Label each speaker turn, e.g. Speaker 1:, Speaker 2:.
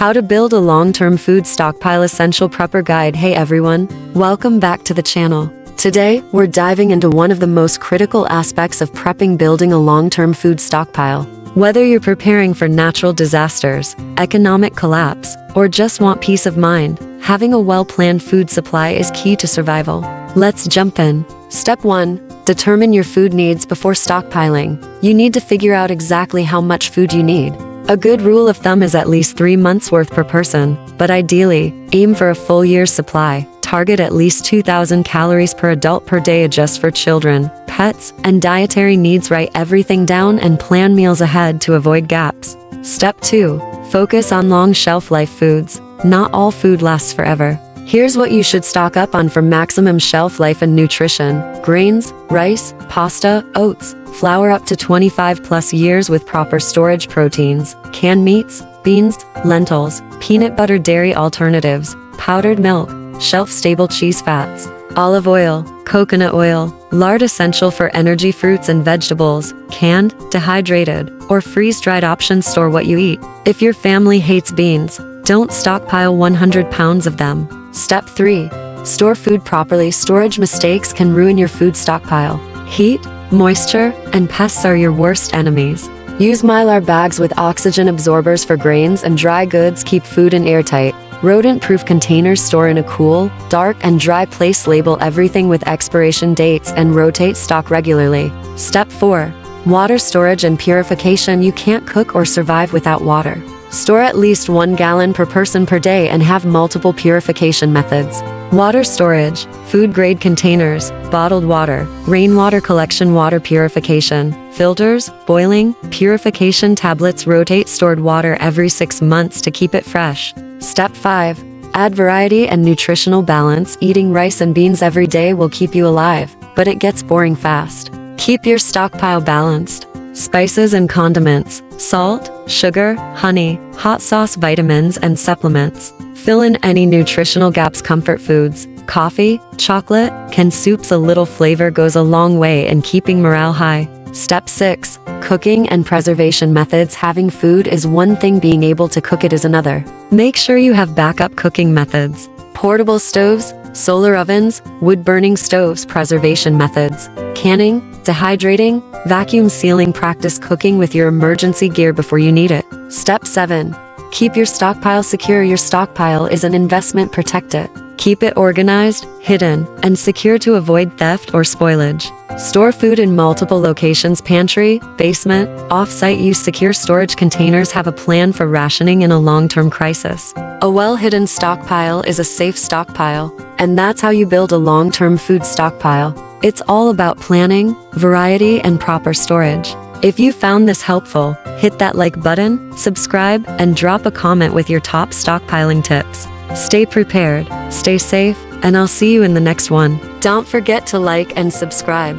Speaker 1: How to build a long-term food stockpile essential prepper guide. Hey everyone, welcome back to the channel. Today, we're diving into one of the most critical aspects of prepping, building a long-term food stockpile. Whether you're preparing for natural disasters, economic collapse, or just want peace of mind, having a well-planned food supply is key to survival. Let's jump in. Step 1. Determine your food needs before stockpiling. You need to figure out exactly how much food you need. A good rule of thumb is at least 3 months' worth per person, but ideally, aim for a full year's supply. Target at least 2,000 calories per adult per day. Adjust for children, pets, and dietary needs. Write everything down and plan meals ahead to avoid gaps. Step 2. Focus on long shelf life foods. Not all food lasts forever. Here's what you should stock up on for maximum shelf life and nutrition: grains, rice, pasta, oats, flour up to 25+ years with proper storage. Proteins, canned meats, beans, lentils, peanut butter. Dairy alternatives, powdered milk, shelf-stable cheese. Fats, olive oil, coconut oil, lard essential for energy. Fruits and vegetables, canned, dehydrated, or freeze-dried options. Store what you eat. If your family hates beans, don't stockpile 100 pounds of them. Step 3. Store food properly. Storage mistakes can ruin your food stockpile. Heat, moisture, and pests are your worst enemies. Use Mylar bags with oxygen absorbers for grains and dry goods. Keep food in airtight, rodent-proof containers. Store in a cool, dark, and dry place. Label everything with expiration dates and rotate stock regularly. Step 4. Water storage and purification. You can't cook or survive without water. Store at least 1 gallon per person per day and have multiple purification methods. Water storage, food-grade containers, bottled water, rainwater collection. Water purification, filters, boiling, purification tablets. Rotate stored water every 6 months to keep it fresh. Step 5. Add variety and nutritional balance. Eating rice and beans every day will keep you alive, but it gets boring fast. Keep your stockpile balanced. Spices and condiments, salt, sugar, honey, hot sauce, vitamins, and supplements. Fill in any nutritional gaps. Comfort foods, coffee, chocolate, canned soups. A little flavor goes a long way in keeping morale high. Step 6. Cooking and preservation methods. Having food is one thing, being able to cook it is another. Make sure you have backup cooking methods. Portable stoves, solar ovens, wood-burning stoves. Preservation methods: canning, dehydrating, vacuum sealing. Practice cooking with your emergency gear before you need it. Step 7. Keep your stockpile secure. Your stockpile is an investment. Protect it. Keep it organized, hidden, and secure to avoid theft or spoilage. Store food in multiple locations: pantry, basement, off-site. Use secure storage containers. Have a plan for rationing in a long-term crisis. A well-hidden stockpile is a safe stockpile, and that's how you build a long-term food stockpile. It's all about planning, variety, and proper storage. If you found this helpful, hit that like button, subscribe, and drop a comment with your top stockpiling tips. Stay prepared, stay safe, and I'll see you in the next one. Don't forget to like and subscribe.